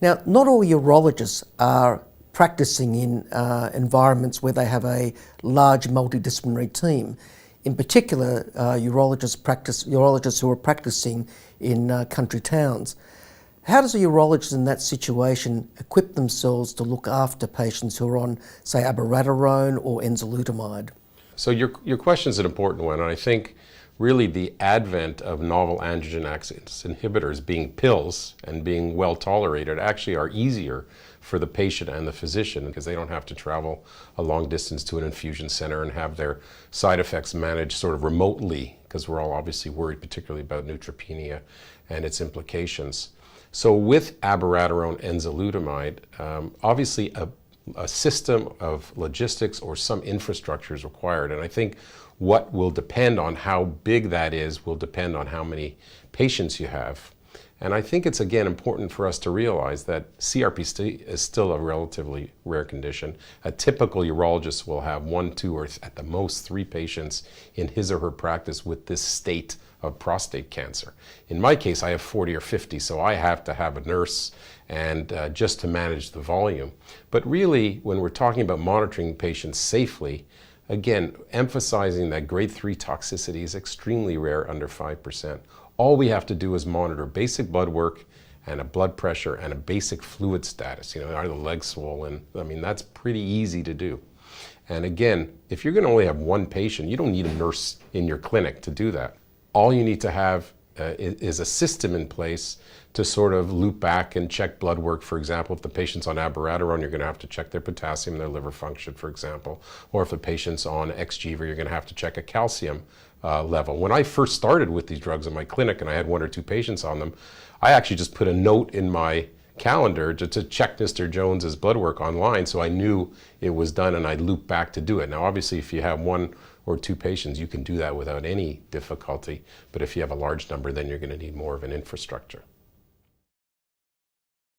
Now, not all urologists are practicing in environments where they have a large multidisciplinary team. In particular, urologists who are practicing in country towns. How does a urologist in that situation equip themselves to look after patients who are on, say, abiraterone or enzalutamide? So your question is an important one, and I think really the advent of novel androgen axis inhibitors being pills and being well tolerated actually are easier for the patient and the physician because they don't have to travel a long distance to an infusion center and have their side effects managed sort of remotely, because we're all obviously worried particularly about neutropenia and its implications. So with abiraterone enzalutamide, obviously a system of logistics or some infrastructure is required. And I think what will depend on how big that is will depend on how many patients you have. And I think it's, again, important for us to realize that CRPC is still a relatively rare condition. A typical urologist will have 1, 2, or at the most 3 patients in his or her practice with this state of prostate cancer. In my case, I have 40 or 50, so I have to have a nurse and just to manage the volume. But really, when we're talking about monitoring patients safely, again, emphasizing that grade 3 toxicity is extremely rare, under 5%. All we have to do is monitor basic blood work and a blood pressure and a basic fluid status. Are the legs swollen? I mean, that's pretty easy to do. And again, if you're going to only have 1 patient, you don't need a nurse in your clinic to do that. All you need to have is a system in place to sort of loop back and check blood work. For example, if the patient's on abiraterone, you're going to have to check their potassium, their liver function, for example. Or if the patient's on Xgeva, you're going to have to check a calcium level. When I first started with these drugs in my clinic and I had 1 or 2 patients on them, I actually just put a note in my calendar to check Mr. Jones's blood work online, so I knew it was done and I'd loop back to do it. Now, obviously, if you have 1 or 2 patients, you can do that without any difficulty. But if you have a large number, then you're going to need more of an infrastructure.